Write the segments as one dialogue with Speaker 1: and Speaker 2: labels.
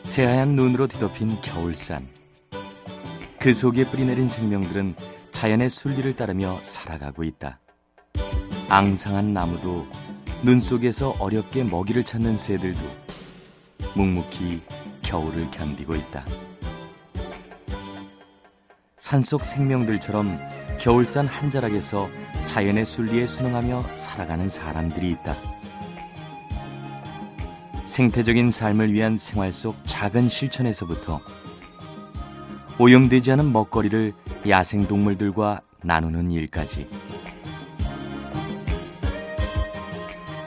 Speaker 1: 새하얀 눈으로 뒤덮인 겨울산. 그 속에 뿌리내린 생명들은 자연의 순리를 따르며 살아가고 있다. 앙상한 나무도, 눈 속에서 어렵게 먹이를 찾는 새들도 묵묵히 겨울을 견디고 있다. 산속 생명들처럼 겨울산 한 자락에서 자연의 순리에 순응하며 살아가는 사람들이 있다. 생태적인 삶을 위한 생활 속 작은 실천에서부터 오염되지 않은 먹거리를 야생동물들과 나누는 일까지.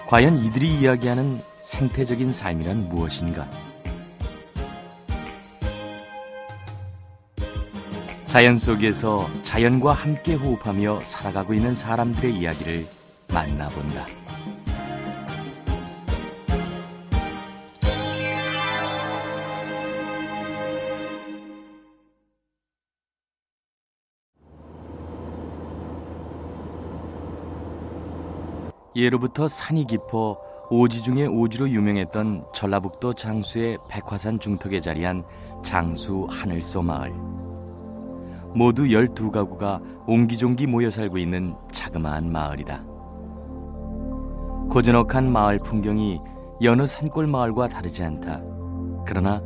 Speaker 1: 과연 이들이 이야기하는 생태적인 삶이란 무엇인가? 자연 속에서 자연과 함께 호흡하며 살아가고 있는 사람들의 이야기를 만나본다. 예로부터 산이 깊어 오지 중에 오지로 유명했던 전라북도 장수의 백화산 중턱에 자리한 장수 하늘소 마을. 모두 12가구가 옹기종기 모여 살고 있는 자그마한 마을이다. 고즈넉한 마을 풍경이 여느 산골 마을과 다르지 않다. 그러나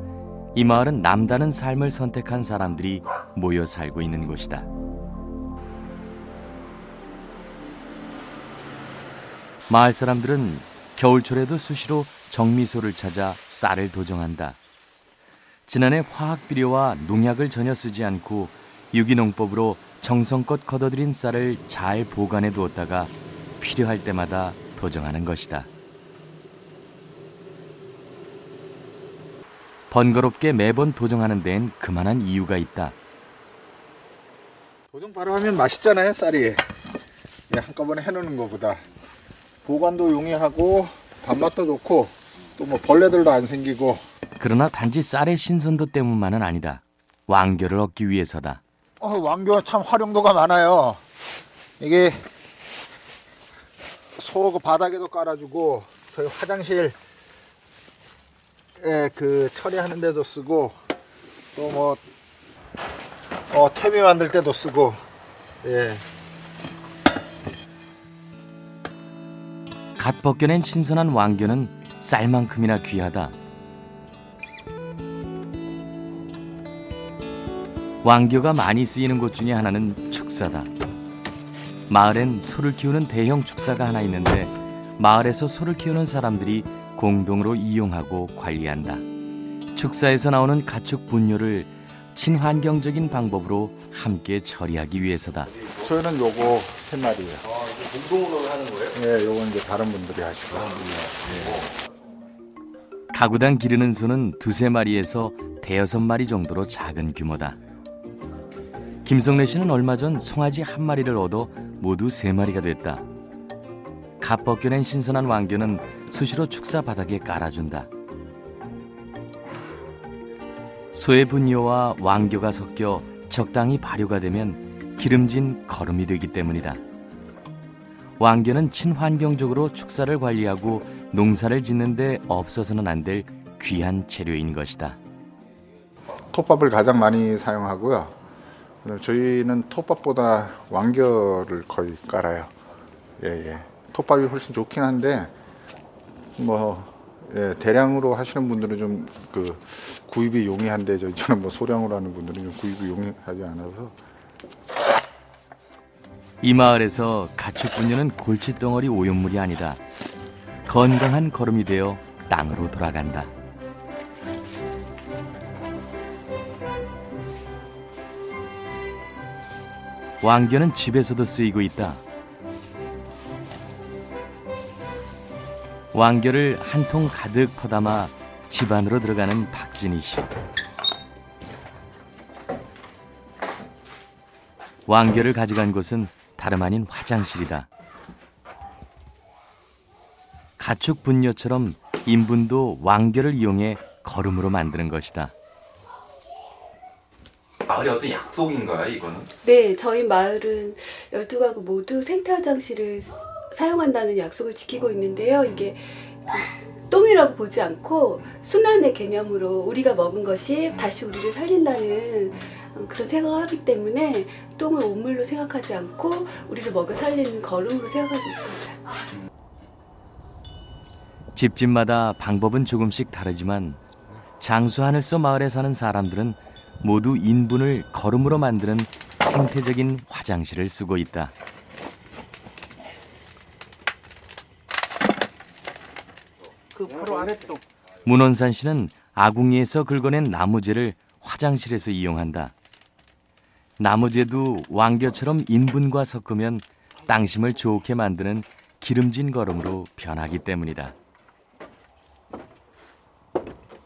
Speaker 1: 이 마을은 남다른 삶을 선택한 사람들이 모여 살고 있는 곳이다. 마을 사람들은 겨울철에도 수시로 정미소를 찾아 쌀을 도정한다. 지난해 화학비료와 농약을 전혀 쓰지 않고 유기농법으로 정성껏 걷어들인 쌀을 잘 보관해 두었다가 필요할 때마다 도정하는 것이다. 번거롭게 매번 도정하는 데엔 그만한 이유가 있다.
Speaker 2: 도정 바로 하면 맛있잖아요, 쌀이. 한꺼번에 해놓는 것보다. 보관도 용이하고 밥맛도 좋고 또 뭐 벌레들도 안 생기고.
Speaker 1: 그러나 단지 쌀의 신선도 때문만은 아니다. 왕겨를 얻기 위해서다.
Speaker 2: 왕겨 참 활용도가 많아요. 이게 소 바닥에도 깔아주고 저희 화장실에 그 처리하는 데도 쓰고 또 뭐 퇴비 만들 때도 쓰고. 예.
Speaker 1: 갓 벗겨낸 신선한 왕겨는 쌀만큼이나 귀하다. 왕겨가 많이 쓰이는 곳 중에 하나는 축사다. 마을엔 소를 키우는 대형 축사가 하나 있는데 마을에서 소를 키우는 사람들이 공동으로 이용하고 관리한다. 축사에서 나오는 가축 분뇨를 친환경적인 방법으로 함께 처리하기 위해서다.
Speaker 2: 저희는 요거 3마리예요.
Speaker 3: 이거 공동으로 하는 거예요?
Speaker 2: 네, 요건 이제 다른 분들이 하시고.
Speaker 1: 가구당 기르는 소는 2~3마리에서 5~6마리 정도로 작은 규모다. 김성래 씨는 얼마 전 송아지 1마리를 얻어 모두 3마리가 됐다. 갓 벗겨낸 신선한 왕겨는 수시로 축사 바닥에 깔아준다. 소의 분뇨와 왕겨가 섞여 적당히 발효가 되면 기름진 거름이 되기 때문이다. 왕겨는 친환경적으로 축사를 관리하고 농사를 짓는 데 없어서는 안 될 귀한 재료인 것이다.
Speaker 2: 톱밥을 가장 많이 사용하고요. 저희는 톱밥보다 왕겨를 거의 깔아요. 예. 톱밥이 훨씬 좋긴 한데 대량으로 하시는 분들은 좀 그 구입이 용이한데 저는 뭐 소량으로 하는 분들은 좀 구입이 용이하지 않아서.
Speaker 1: 이 마을에서 가축 분뇨는 골칫덩어리 오염물이 아니다. 건강한 거름이 되어 땅으로 돌아간다. 왕겨는 집에서도 쓰이고 있다. 왕겨를 한 통 가득 퍼담아 집 안으로 들어가는 박진희 씨. 왕겨를 가져간 곳은 다름 아닌 화장실이다. 가축 분뇨처럼 인분도 왕겨를 이용해 거름으로 만드는 것이다.
Speaker 3: 마을의 어떤 약속인가요, 이거는?
Speaker 4: 네, 저희 마을은 12가구 모두 생태 화장실을 사용한다는 약속을 지키고 있는데요. 이게 똥이랑 생명이라고 보지 않고 순환의 개념으로 우리가 먹은 것이 다시 우리를 살린다는 그런 생각을 하기 때문에 똥을 온물로 생각하지 않고 우리를 먹여 살리는 걸음으로 생각하고 있습니다. 집집마다
Speaker 1: 방법은 조금씩 다르지만 장수 하늘서 마을에 사는 사람들은 모두 인분을 걸음으로 만드는 생태적인 화장실을 쓰고 있다. 문원산 씨는 아궁이에서 긁어낸 나무재를 화장실에서 이용한다. 나무재도 왕겨처럼 인분과 섞으면 땅심을 좋게 만드는 기름진 걸음으로 변하기 때문이다.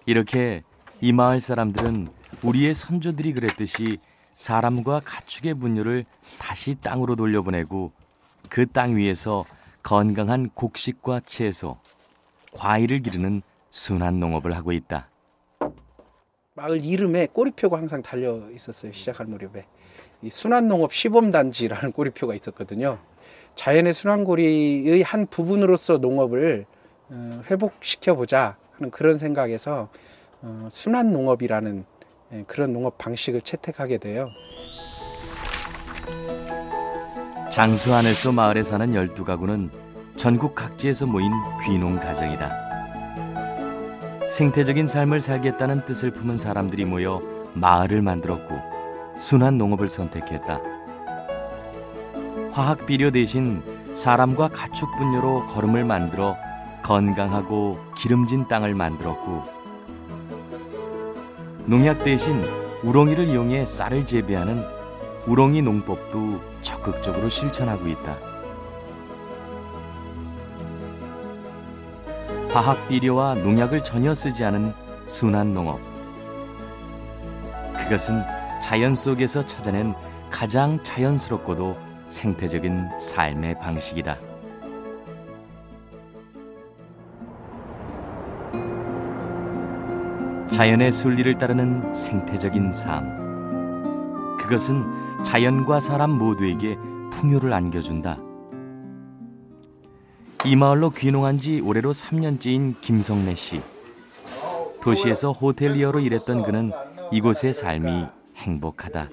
Speaker 1: 이렇게 이 마을 사람들은 우리의 선조들이 그랬듯이 사람과 가축의 분뇨를 다시 땅으로 돌려보내고 그 땅 위에서 건강한 곡식과 채소, 과일을 기르는 순환 농업을 하고 있다.
Speaker 5: 마을 이름에 꼬리표가 항상 달려 있었어요. 시작할 무렵에 이 순환농업 시범단지라는 꼬리표가 있었거든요. 자연의 순환고리의 한 부분으로서 농업을 회복시켜보자 하는 그런 생각에서 순환농업이라는 그런 농업 방식을 채택하게 돼요.
Speaker 1: 장수 하늘서 마을에 사는 12가구는 전국 각지에서 모인 귀농 가정이다. 생태적인 삶을 살겠다는 뜻을 품은 사람들이 모여 마을을 만들었고 순환 농업을 선택했다. 화학 비료 대신 사람과 가축 분뇨로 거름을 만들어 건강하고 기름진 땅을 만들었고 농약 대신 우렁이를 이용해 쌀을 재배하는 우렁이 농법도 적극적으로 실천하고 있다. 화학 비료와 농약을 전혀 쓰지 않은 순환 농업. 그것은 자연 속에서 찾아낸 가장 자연스럽고도 생태적인 삶의 방식이다. 자연의 순리를 따르는 생태적인 삶. 그것은 자연과 사람 모두에게 풍요를 안겨준다. 이 마을로 귀농한 지 올해로 3년째인 김성래 씨. 도시에서 호텔리어로 일했던 그는 이곳의 삶이 행복하다.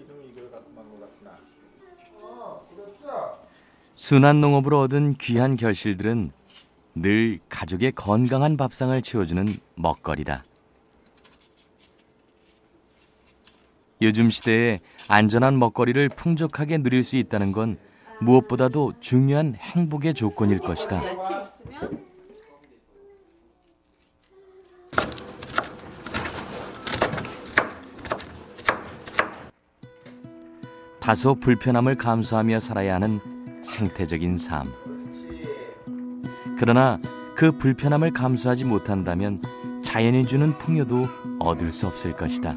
Speaker 1: 순환 농업으로 얻은 귀한 결실들은 늘 가족의 건강한 밥상을 채워주는 먹거리다. 요즘 시대에 안전한 먹거리를 풍족하게 누릴 수 있다는 건 무엇보다도 중요한 행복의 조건일 것이다. 다소 불편함을 감수하며 살아야 하는 생태적인 삶. 그러나 그 불편함을 감수하지 못한다면 자연이 주는 풍요도 얻을 수 없을 것이다.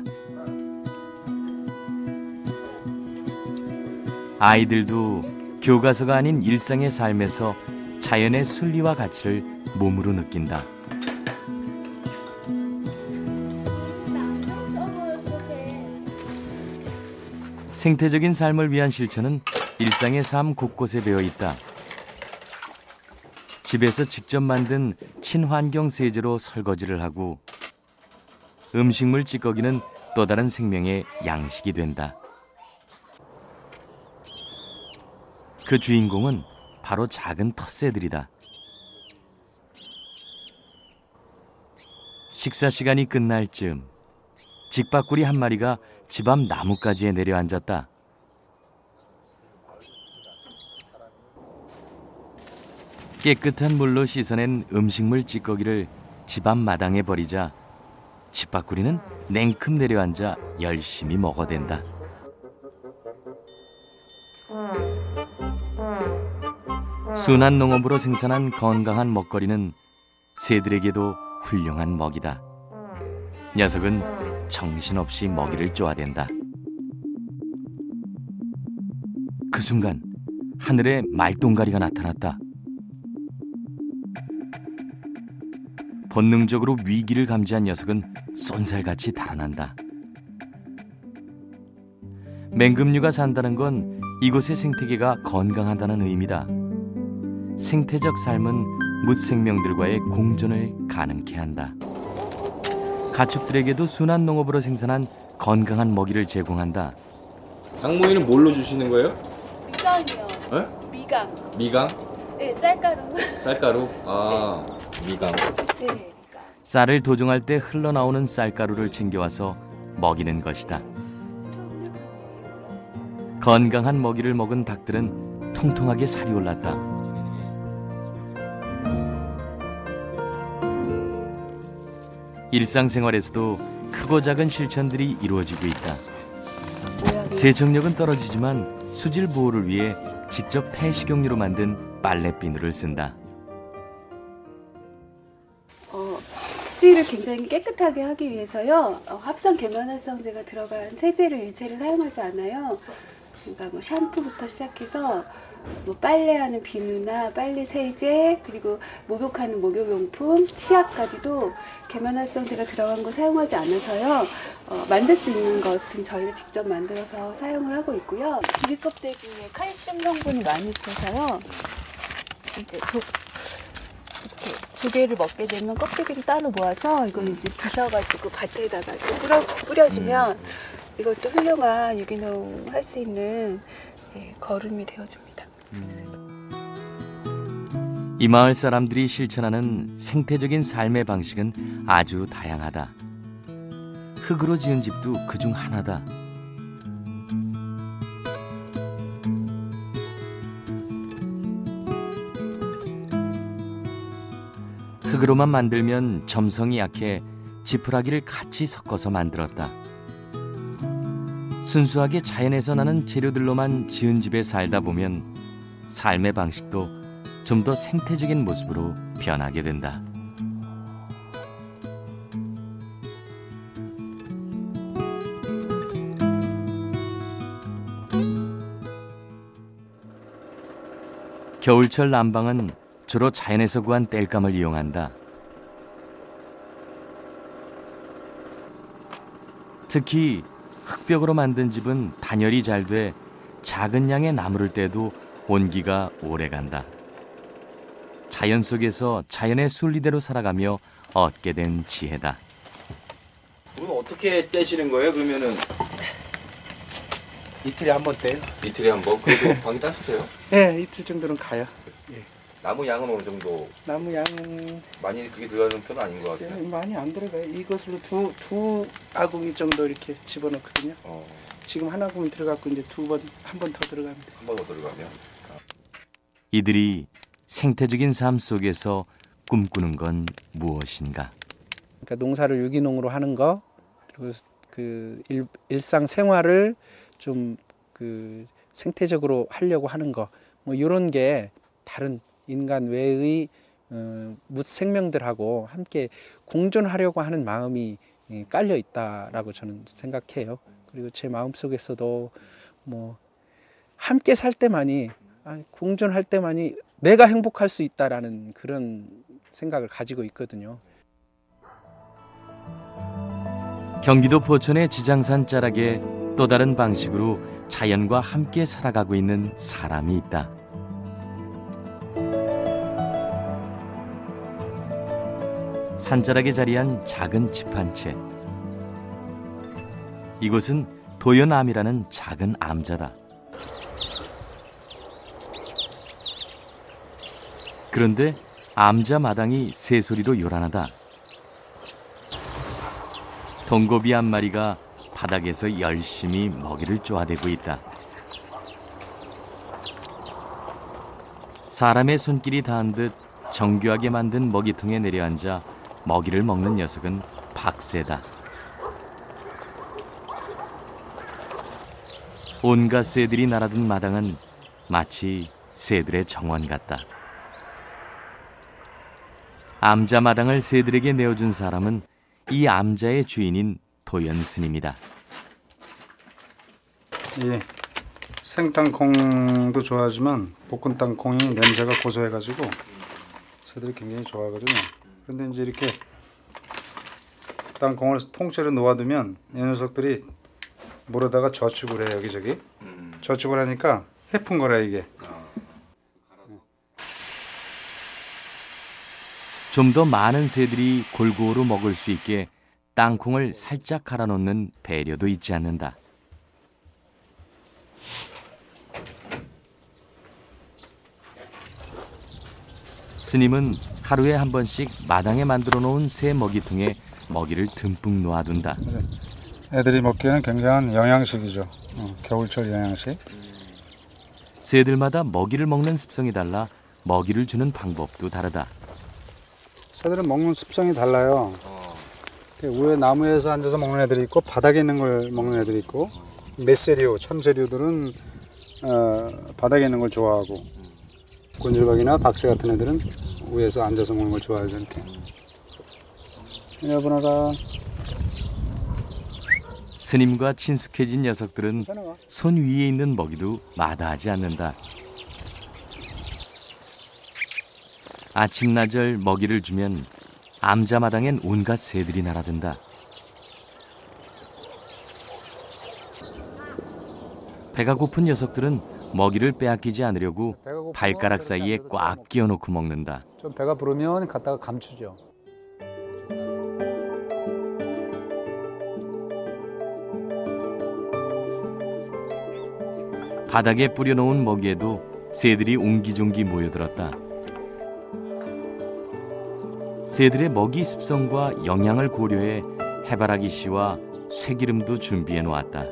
Speaker 1: 아이들도 교과서가 아닌 일상의 삶에서 자연의 순리와 가치를 몸으로 느낀다. 생태적인 삶을 위한 실천은 일상의 삶 곳곳에 배어 있다. 집에서 직접 만든 친환경 세제로 설거지를 하고 음식물 찌꺼기는 또 다른 생명의 양식이 된다. 그 주인공은 바로 작은 텃새들이다. 식사 시간이 끝날 즈음 직박구리 한 마리가 집 앞 나뭇가지에 내려앉았다. 깨끗한 물로 씻어낸 음식물 찌꺼기를 집 앞 마당에 버리자 집박구리는 냉큼 내려앉아 열심히 먹어댄다. 순환 농업으로 생산한 건강한 먹거리는 새들에게도 훌륭한 먹이다. 녀석은 정신없이 먹이를 쪼아댄다. 그 순간 하늘에 말똥가리가 나타났다. 본능적으로 위기를 감지한 녀석은 쏜살같이 달아난다. 맹금류가 산다는 건 이곳의 생태계가 건강하다는 의미다. 생태적 삶은 묻생명들과의 공존을 가능케 한다. 가축들에게도 순환 농업으로 생산한 건강한 먹이를 제공한다.
Speaker 3: 당무이는 뭘로 주시는 거예요?
Speaker 4: 미강이요.
Speaker 3: 에?
Speaker 4: 미강.
Speaker 3: 미강?
Speaker 4: 네, 쌀가루.
Speaker 3: 쌀가루? 아, 미강.
Speaker 4: 네, 미강.
Speaker 1: 쌀을 도종할 때 흘러나오는 쌀가루를 챙겨와서 먹이는 것이다. 건강한 먹이를 먹은 닭들은 통통하게 살이 올랐다. 일상생활에서도 크고 작은 실천들이 이루어지고 있다. 세척력은 떨어지지만 수질 보호를 위해 직접 폐식용유로 만든 빨래 비누를 쓴다.
Speaker 4: 수질을 굉장히 깨끗하게 하기 위해서요. 합성 계면활성제가 들어간 세제를 일체를 사용하지 않아요. 그러니까 뭐 샴푸부터 시작해서 뭐 빨래하는 비누나 빨래 세제, 그리고 목욕하는 목욕용품, 치약까지도 계면활성제가 들어간 거 사용하지 않아서요. 만들 수 있는 것은 저희가 직접 만들어서 사용을 하고 있고요. 기리 껍데기에 칼슘 성분이 많이 있어서요. 이제 이렇게 조개를 먹게 되면 껍데기를 따로 모아서 이걸 이제 부셔가지고 밭에다가 이렇게 뿌려주면 이것도 훌륭한 유기농 할 수 있는 거름이 되어줍니다.
Speaker 1: 이 마을 사람들이 실천하는 생태적인 삶의 방식은 아주 다양하다. 흙으로 지은 집도 그중 하나다. 흙으로만 만들면 점성이 약해 지푸라기를 같이 섞어서 만들었다. 순수하게 자연에서 나는 재료들로만 지은 집에 살다 보면 삶의 방식도 좀 더 생태적인 모습으로 변하게 된다. 겨울철 난방은 주로 자연에서 구한 땔감을 이용한다. 특히 흙벽으로 만든 집은 단열이 잘 돼 작은 양의 나무를 떼도 온기가 오래간다. 자연 속에서 자연의 순리대로 살아가며 얻게 된 지혜다.
Speaker 3: 그럼 어떻게 떼시는 거예요? 그러면은
Speaker 5: 이틀에 한 번 떼요.
Speaker 3: 이틀에 한 번? 그래도 방이 따뜻해요?
Speaker 5: 네, 이틀 정도는 가요.
Speaker 3: 나무 양은 어느 정도?
Speaker 5: 나무 양은
Speaker 3: 많이 그게 들어가는 편은 아닌 것 같아요.
Speaker 5: 많이 안 들어가요. 이것으로 두 아궁이 정도 이렇게 집어넣거든요. 지금 한 아궁이 들어갔고 이제 한 번 더 들어갑니다.
Speaker 3: 한 번 더 들어가면?
Speaker 1: 이들이 생태적인 삶 속에서 꿈꾸는 건 무엇인가?
Speaker 5: 그러니까 농사를 유기농으로 하는 거, 그리고 그 일상 생활을 좀 그 생태적으로 하려고 하는 거, 뭐 이런 게 다른 인간 외의 묻생명들하고 함께 공존하려고 하는 마음이 깔려 있다라고 저는 생각해요. 그리고 제 마음 속에서도 뭐 함께 살 때만이, 공존할 때만이 내가 행복할 수 있다라는 그런 생각을 가지고 있거든요.
Speaker 1: 경기도 포천의 지장산 자락에 또 다른 방식으로 자연과 함께 살아가고 있는 사람이 있다. 산자락에 자리한 작은 집 한 채. 이곳은 도연암이라는 작은 암자다. 그런데 암자 마당이 새소리로 요란하다. 동고비 한 마리가 바닥에서 열심히 먹이를 쪼아대고 있다. 사람의 손길이 닿은 듯 정교하게 만든 먹이통에 내려앉아 먹이를 먹는 녀석은 박새다. 온갖 새들이 날아든 마당은 마치 새들의 정원 같다. 암자 마당을 새들에게 내어준 사람은 이 암자의 주인인 도연 스님이다.
Speaker 6: 예, 생땅콩도 좋아하지만 볶은 땅콩이 냄새가 고소해가지고 새들이 굉장히 좋아하거든요. 그런데 이제 이렇게 땅콩을 통째로 놓아두면 이 녀석들이 물에다가 저축을 해, 여기저기. 저축을 하니까 해픈 거라 이게.
Speaker 1: 좀 더 많은 새들이 골고루 먹을 수 있게 땅콩을 살짝 갈아 놓는 배려도 잊지 않는다. 스님은 하루에 한 번씩 마당에 만들어 놓은 새 먹이통에 먹이를 듬뿍 놓아둔다.
Speaker 6: 애들이 먹기에는 굉장한 영양식이죠. 겨울철 영양식.
Speaker 1: 새들마다 먹이를 먹는 습성이 달라 먹이를 주는 방법도 다르다.
Speaker 6: 새들은 먹는 습성이 달라요. 위에 나무에서 앉아서 먹는 애들이 있고 바닥에 있는 걸 먹는 애들이 있고 메세리오, 참새류들은 바닥에 있는 걸 좋아하고 곤줄박이나 박새 같은 애들은 위에서 앉아서 먹는 걸 좋아하죠. 이렇게. 여보나가
Speaker 1: 스님과 친숙해진 녀석들은 손 위에 있는 먹이도 마다하지 않는다. 아침나절 먹이를 주면 암자마당엔 온갖 새들이 날아든다. 배가 고픈 녀석들은 먹이를 빼앗기지 않으려고 발가락 사이에 꽉 끼워놓고 먹는다.
Speaker 6: 좀 배가 부르면 갖다가 감추죠.
Speaker 1: 바닥에 뿌려놓은 먹이에도 새들이 옹기종기 모여들었다. 새들의 먹이 습성과 영양을 고려해 해바라기 씨와 쇠기름도 준비해 놓았다.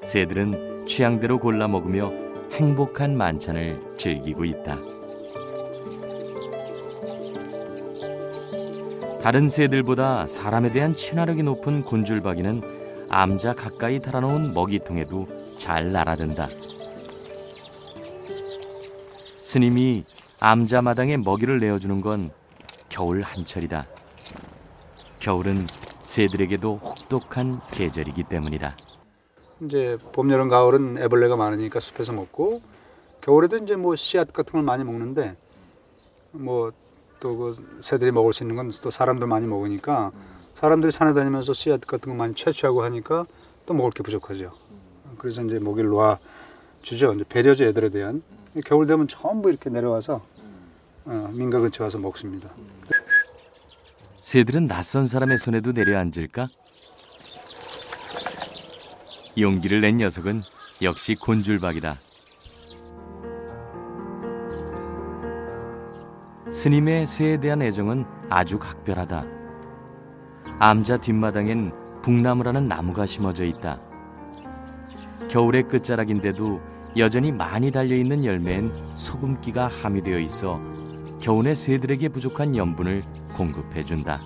Speaker 1: 새들은 취향대로 골라 먹으며 행복한 만찬을 즐기고 있다. 다른 새들보다 사람에 대한 친화력이 높은 곤줄박이는 암자 가까이 달아놓은 먹이통에도 잘 날아든다. 스님이 암자 마당에 먹이를 내어주는 건 겨울 한철이다. 겨울은 새들에게도 혹독한 계절이기 때문이다.
Speaker 6: 이제 봄, 여름, 가을은 애벌레가 많으니까 숲에서 먹고 겨울에도 이제 뭐 씨앗 같은 걸 많이 먹는데 뭐 또 그 새들이 먹을 수 있는 건 또 사람들 많이 먹으니까 사람들이 산에 다니면서 씨앗 같은 거 많이 채취하고 하니까 또 먹을 게 부족하죠. 그래서 이제 먹이를 놓아 주죠. 이제 배려죠, 애들에 대한. 겨울 되면 전부 이렇게 내려와서 민가 근처 와서 먹습니다.
Speaker 1: 새들은 낯선 사람의 손에도 내려앉을까? 용기를 낸 녀석은 역시 곤줄박이다. 스님의 새에 대한 애정은 아주 각별하다. 암자 뒷마당엔 북나무라는 나무가 심어져 있다. 겨울의 끝자락인데도 여전히 많이 달려있는 열매엔 소금기가 함유되어 있어 겨우내 새들에게 부족한 염분을 공급해준다.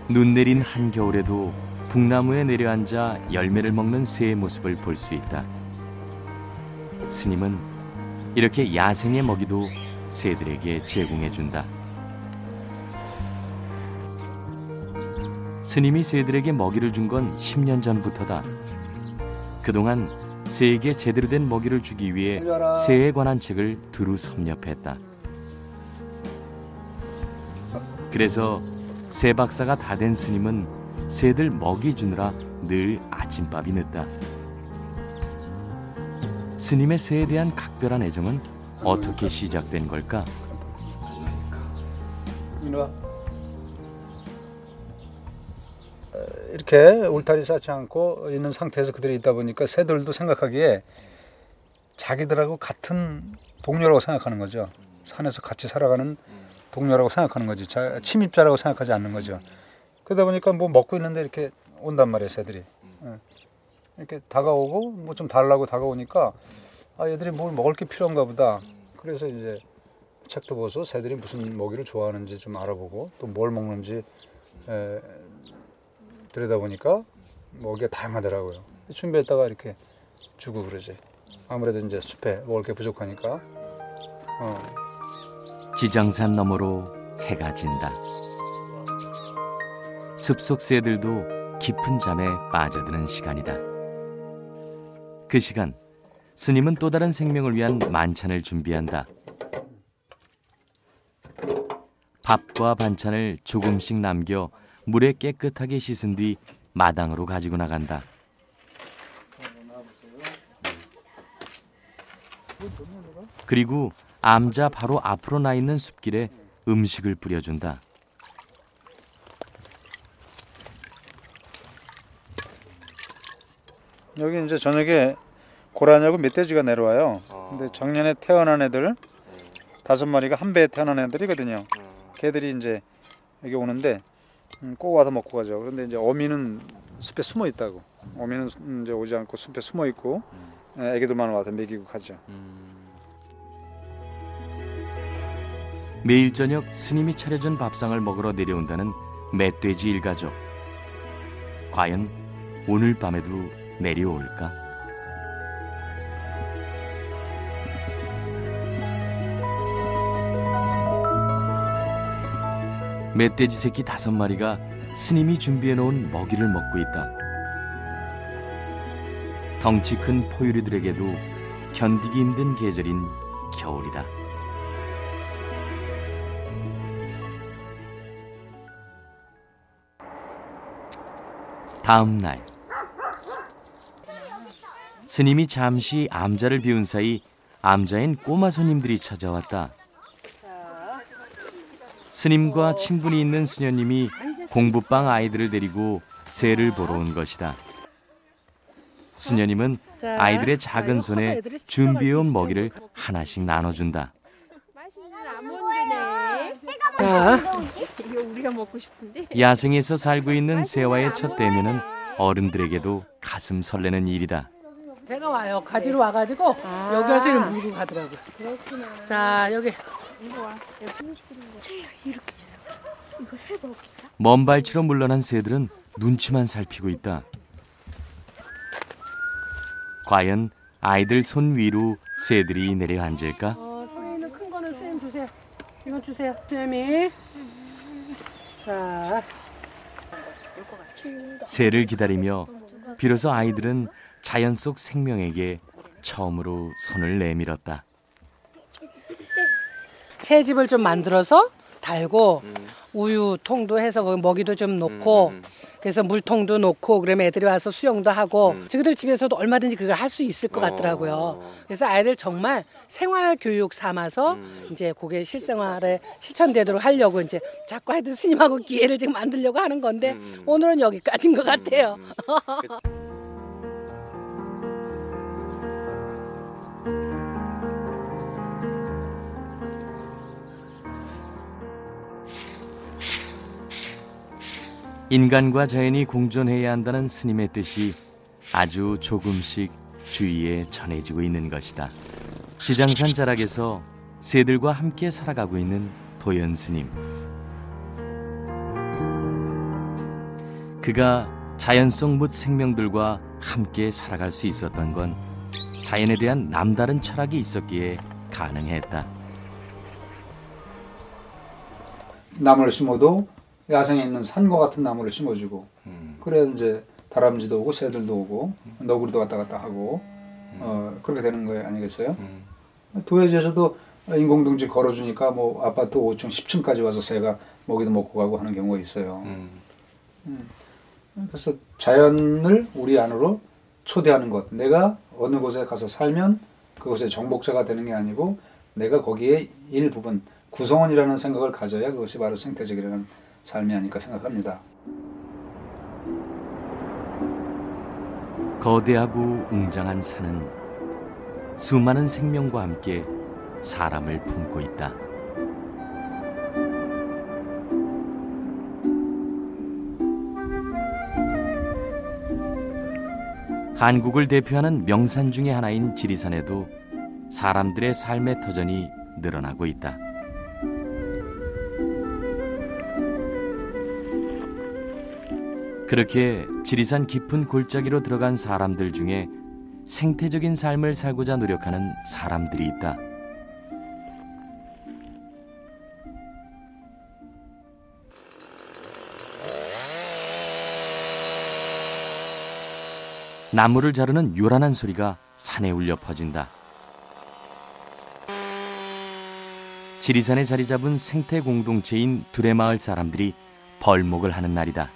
Speaker 1: 눈 내린 한겨울에도 북나무에 내려앉아 열매를 먹는 새의 모습을 볼 수 있다. 스님은 이렇게 야생의 먹이도 새들에게 제공해준다. 스님이 새들에게 먹이를 준 건 10년 전부터다. 그동안 새에게 제대로 된 먹이를 주기 위해 새에 관한 책을 두루 섭렵했다. 그래서 새 박사가 다 된 스님은 새들 먹이 주느라 늘 아침밥이 늦다. 스님의 새에 대한 각별한 애정은 어떻게 시작된 걸까?
Speaker 6: 이렇게 울타리 쌓지 않고 있는 상태에서 그들이 있다 보니까 새들도 생각하기에 자기들하고 같은 동료라고 생각하는 거죠. 산에서 같이 살아가는 동료라고 생각하는 거지. 침입자라고 생각하지 않는 거죠. 그러다 보니까 뭐 먹고 있는데 이렇게 온단 말이에요, 새들이. 이렇게 다가오고 뭐 좀 달라고 다가오니까 아, 얘들이 뭘 먹을 게 필요한가 보다. 그래서 이제 책도 보서 새들이 무슨 먹이를 좋아하는지 좀 알아보고 또 뭘 먹는지 들여다보니까 먹이가 다양하더라고요. 준비했다가 이렇게 주고 그러지. 아무래도 이제 숲에 먹을 게 부족하니까.
Speaker 1: 지장산 너머로 해가 진다. 숲속 새들도 깊은 잠에 빠져드는 시간이다. 그 시간, 스님은 또 다른 생명을 위한 만찬을 준비한다. 밥과 반찬을 조금씩 남겨 물에 깨끗하게 씻은 뒤 마당으로 가지고 나간다. 그리고 암자 바로 앞으로 나 있는 숲길에 음식을 뿌려준다.
Speaker 6: 여기 이제 저녁에 고라니하고 멧돼지가 내려와요. 근데 작년에 태어난 애들 5마리가 한 배에 태어난 애들이거든요. 걔들이 이제 여기 오는데 꼭 와서 먹고 가죠. 그런데 이제 어미는 숲에 숨어 있다고. 어미는 이제 오지 않고 숲에 숨어 있고 애기들만 와서 먹이고 가죠.
Speaker 1: 매일 저녁 스님이 차려준 밥상을 먹으러 내려온다는 멧돼지 일가족. 과연 오늘 밤에도 내려올까? 멧돼지 새끼 5마리가 스님이 준비해 놓은 먹이를 먹고 있다. 덩치 큰 포유류들에게도 견디기 힘든 계절인 겨울이다. 다음 날 스님이 잠시 암자를 비운 사이 암자인 꼬마 손님들이 찾아왔다. 스님과 친분이 있는 수녀님이 공부방 아이들을 데리고 새를 보러 온 것이다. 수녀님은 아이들의 작은 손에 준비해온 먹이를 하나씩 나눠준다.
Speaker 7: 자, 이거 우리가 먹고 싶은데.
Speaker 1: 야생에서 살고 있는 새와의 첫 대면은 어른들에게도 가슴 설레는 일이다.
Speaker 7: 제가 와요. 가지러 와가지고 여기 와서 이렇게 물고 가더라고요. 그렇구나. 자, 여기. 이거 와. 새야 이렇게 있어. 이거 새 먹이야?
Speaker 1: 먼 발치로 물러난 새들은 눈치만 살피고 있다. 과연 아이들 손 위로 새들이 내려앉을까?
Speaker 7: 손에 있는 큰 거는 쌤 주세요. 이거 주세요, 쌤이. 자.
Speaker 1: 새를 기다리며 비로소 아이들은 자연 속 생명에게 처음으로 손을 내밀었다.
Speaker 7: 새집을 좀 만들어서 달고 우유통도 해서 거기 먹이도 좀 놓고 그래서 물통도 놓고 그러면 애들이 와서 수영도 하고 저희들 집에서도 얼마든지 그걸 할 수 있을 것 같더라고요. 그래서 아이들 정말 생활 교육 삼아서 이제 그게 실생활에 실천되도록 하려고 이제 자꾸 하여튼 스님하고 기회를 지금 만들려고 하는 건데 오늘은 여기까지인 것 같아요.
Speaker 1: 인간과 자연이 공존해야 한다는 스님의 뜻이 아주 조금씩 주위에 전해지고 있는 것이다. 시장산 자락에서 새들과 함께 살아가고 있는 도연 스님. 그가 자연 속 뭇 생명들과 함께 살아갈 수 있었던 건 자연에 대한 남다른 철학이 있었기에 가능했다.
Speaker 6: 나무를 심어도 야생에 있는 산과 같은 나무를 심어주고 그래 이제 다람쥐도 오고 새들도 오고 너구리도 왔다 갔다 하고 그렇게 되는 거 아니겠어요? 도예지에서도 인공둥지 걸어주니까 뭐 아파트 5층, 10층까지 와서 새가 먹이도 먹고 가고 하는 경우가 있어요. 그래서 자연을 우리 안으로 초대하는 것. 내가 어느 곳에 가서 살면 그곳의 정복자가 되는 게 아니고 내가 거기에 일부분, 구성원이라는 생각을 가져야 그것이 바로 생태적이라는 삶이 아닐까 생각합니다.
Speaker 1: 거대하고 웅장한 산은 수많은 생명과 함께 사람을 품고 있다. 한국을 대표하는 명산 중의 하나인 지리산에도 사람들의 삶의 터전이 늘어나고 있다. 그렇게 지리산 깊은 골짜기로 들어간 사람들 중에 생태적인 삶을 살고자 노력하는 사람들이 있다. 나무를 자르는 요란한 소리가 산에 울려 퍼진다. 지리산에 자리 잡은 생태 공동체인 두레마을 사람들이 벌목을 하는 날이다.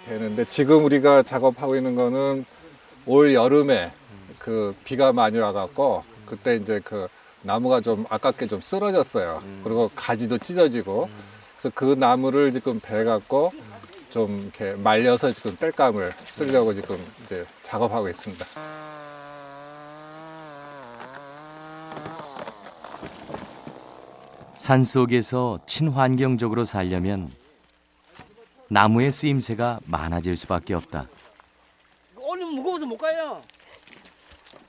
Speaker 8: 되는데 지금 우리가 작업하고 있는 거는 올 여름에 그 비가 많이 와갖고 그때 이제 그 나무가 좀 아깝게 좀 쓰러졌어요. 그리고 가지도 찢어지고. 그래서 그 나무를 지금 베갖고 좀 이렇게 말려서 지금 땔감을 쓰려고 지금 이제 작업하고 있습니다.
Speaker 1: 산속에서 친환경적으로 살려면 나무의 쓰임새가 많아질 수밖에 없다.
Speaker 3: 오늘 무거워서 못 가요.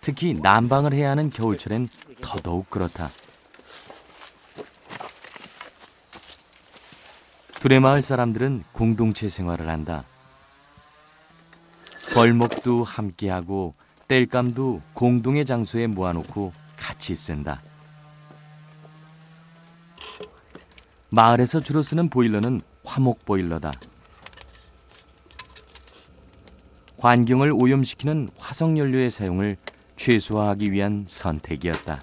Speaker 1: 특히 난방을 해야 하는 겨울철엔 더더욱 그렇다. 두레마을 사람들은 공동체 생활을 한다. 벌목도 함께하고 땔감도 공동의 장소에 모아놓고 같이 쓴다. 마을에서 주로 쓰는 보일러는 화목 보일러다. 환경을 오염시키는 화석연료의 사용을 최소화하기 위한 선택이었다.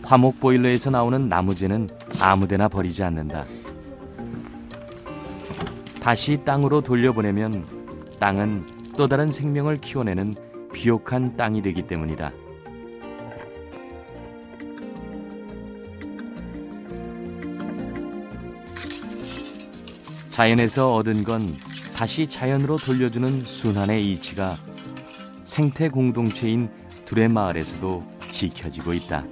Speaker 1: 화목 보일러에서 나오는 나무재는 아무데나 버리지 않는다. 다시 땅으로 돌려보내면 땅은 또 다른 생명을 키워내는 비옥한 땅이 되기 때문이다. 자연에서 얻은 건 다시 자연으로 돌려주는 순환의 이치가 생태 공동체인 두레마을에서도 지켜지고 있다.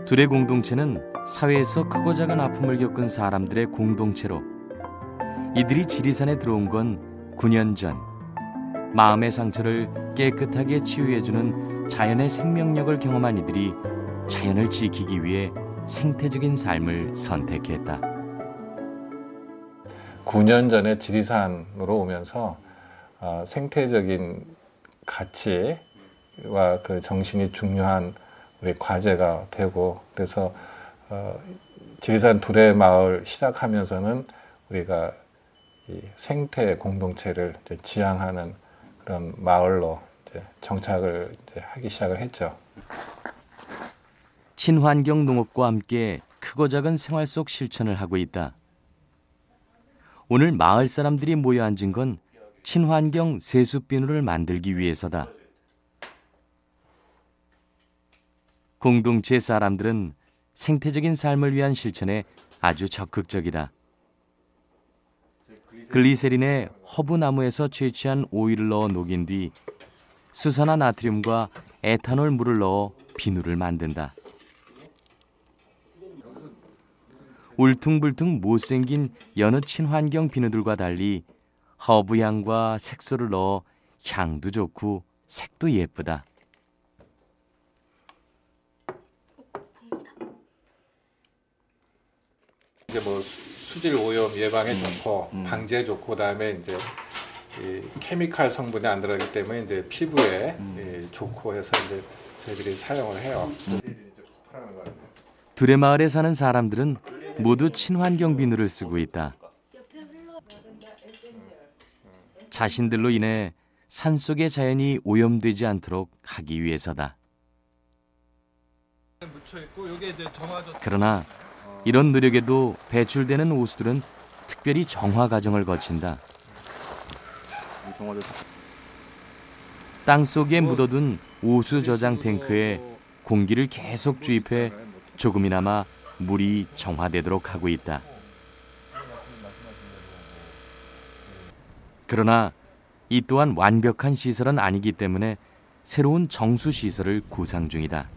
Speaker 1: 두레 공동체는 사회에서 크고 작은 아픔을 겪은 사람들의 공동체로 이들이 지리산에 들어온 건 9년 전 마음의 상처를 깨끗하게 치유해주는 자연의 생명력을 경험한 이들이 자연을 지키기 위해 생태적인 삶을 선택했다.
Speaker 8: 9년 전에 지리산으로 오면서 생태적인 가치와 그 정신이 중요한 우리 과제가 되고, 그래서 지리산 두레마을 시작하면서는 우리가 이 생태 공동체를 이제 지향하는 그런 마을로 이제 정착을 이제 하기 시작을 했죠.
Speaker 1: 친환경 농업과 함께 크고 작은 생활 속 실천을 하고 있다. 오늘 마을 사람들이 모여 앉은 건 친환경 세숫비누를 만들기 위해서다. 공동체 사람들은 생태적인 삶을 위한 실천에 아주 적극적이다. 글리세린에 허브나무에서 채취한 오일을 넣어 녹인 뒤 수산화 나트륨과 에탄올 물을 넣어 비누를 만든다. 울퉁불퉁 못생긴 여느 친환경 비누들과 달리 허브향과 색소를 넣어 향도 좋고 색도 예쁘다.
Speaker 8: 이제 뭐 수질 오염 예방에 좋고 방지에 좋고, 그다음에 이제 이 케미칼 성분이 안 들어가기 때문에 이제 피부에 좋고 해서 이제 저희들이 사용을 해요.
Speaker 1: 두레마을에 사는 사람들은 모두 친환경 비누를 쓰고 있다. 자신들로 인해 산속의 자연이 오염되지 않도록 하기 위해서다. 그러나 이런 노력에도 배출되는 오수들은 특별히 정화 과정을 거친다. 땅속에 묻어둔 오수 저장 탱크에 공기를 계속 주입해 조금이나마 물이 정화되도록 하고 있다. 그러나 이 또한 완벽한 시설은 아니기 때문에 새로운 정수 시설을 구상 중이다.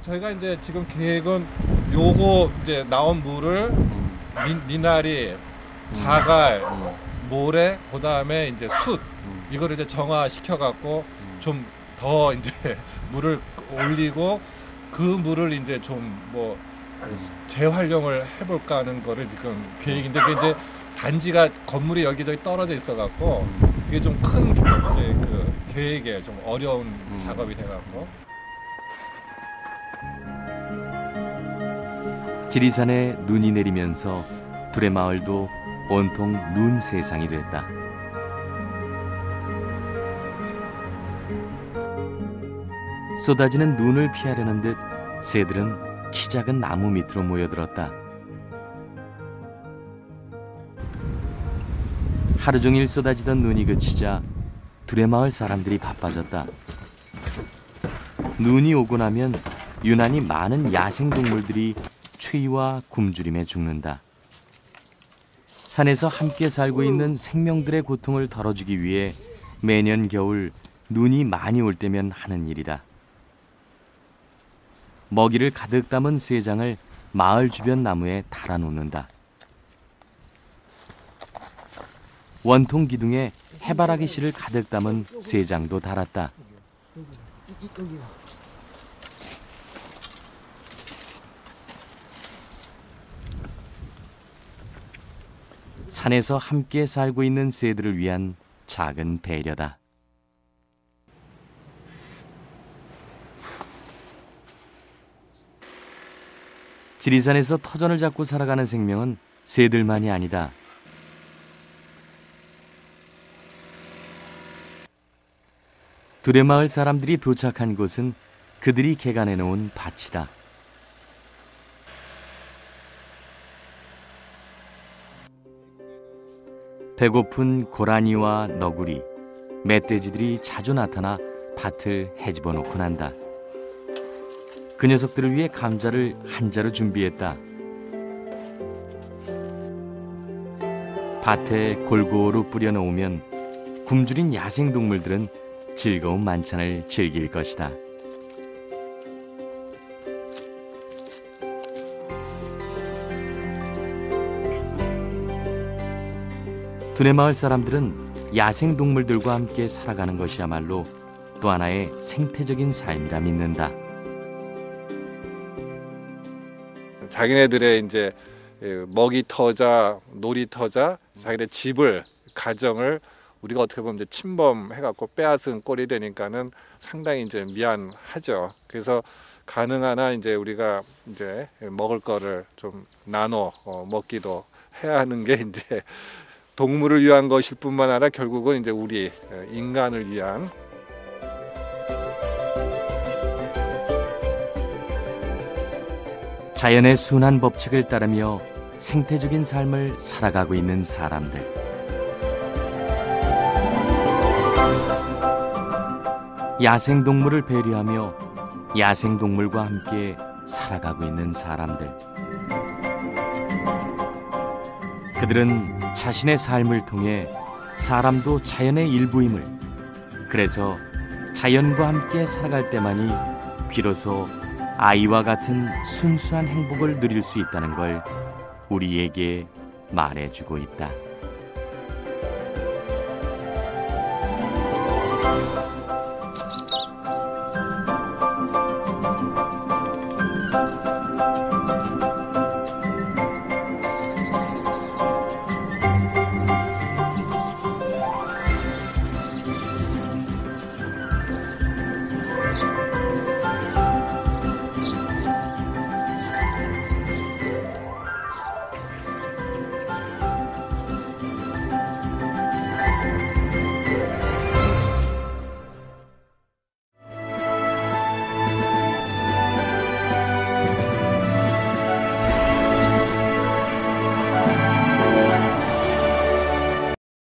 Speaker 9: 저희가 이제 지금 계획은 요거 이제 나온 물을 미나리, 자갈, 모래, 그다음에 이제 숯 이거를 이제 정화시켜 갖고 좀 더 이제 물을 올리고 그 물을 이제 좀 뭐 재활용을 해볼까 하는 거를 지금 계획인데, 그게 이제 단지가 건물이 여기저기 떨어져 있어 갖고 그게 좀 큰 이제 그 계획에 좀 어려운 작업이 돼 갖고.
Speaker 1: 지리산에 눈이 내리면서 두레마을도 온통 눈 세상이 됐다. 쏟아지는 눈을 피하려는 듯 새들은 키 작은 나무 밑으로 모여들었다. 하루 종일 쏟아지던 눈이 그치자 두레마을 사람들이 바빠졌다. 눈이 오고 나면 유난히 많은 야생동물들이 추위와 굶주림에 죽는다. 산에서 함께 살고 있는 생명들의 고통을 덜어주기 위해 매년 겨울 눈이 많이 올 때면 하는 일이다. 먹이를 가득 담은 쇠장을 마을 주변 나무에 달아놓는다. 원통 기둥에 해바라기 씨를 가득 담은 쇠장도 달았다. 산에서 함께 살고 있는 새들을 위한 작은 배려다. 지리산에서 터전을 잡고 살아가는 생명은 새들만이 아니다. 두레마을 사람들이 도착한 곳은 그들이 개간해 놓은 밭이다. 배고픈 고라니와 너구리, 멧돼지들이 자주 나타나 밭을 헤집어 놓고 난다. 그 녀석들을 위해 감자를 한 자루 준비했다. 밭에 골고루 뿌려놓으면 굶주린 야생동물들은 즐거운 만찬을 즐길 것이다. 두레마을 사람들은 야생동물들과 함께 살아가는 것이야말로 또 하나의 생태적인 삶이라 믿는다.
Speaker 8: 자기네들의 이제 먹이 터자, 놀이 터자, 자기네 집을, 가정을 우리가 어떻게 보면 이제 침범해갖고 빼앗은 꼴이 되니까는 상당히 이제 미안하죠. 그래서 가능한 한 이제 우리가 이제 먹을 거를 좀 나눠 먹기도 해야 하는 게 이제 동물을 위한 것일 뿐만 아니라 결국은 이제 우리 인간을 위한
Speaker 1: 자연의 순한 법칙을 따르며 생태적인 삶을 살아가고 있는 사람들. 야생동물을 배려하며 야생동물과 함께 살아가고 있는 사람들. 그들은 자신의 삶을 통해 사람도 자연의 일부임을, 그래서 자연과 함께 살아갈 때만이 비로소 아이와 같은 순수한 행복을 누릴 수 있다는 걸 우리에게 말해주고 있다.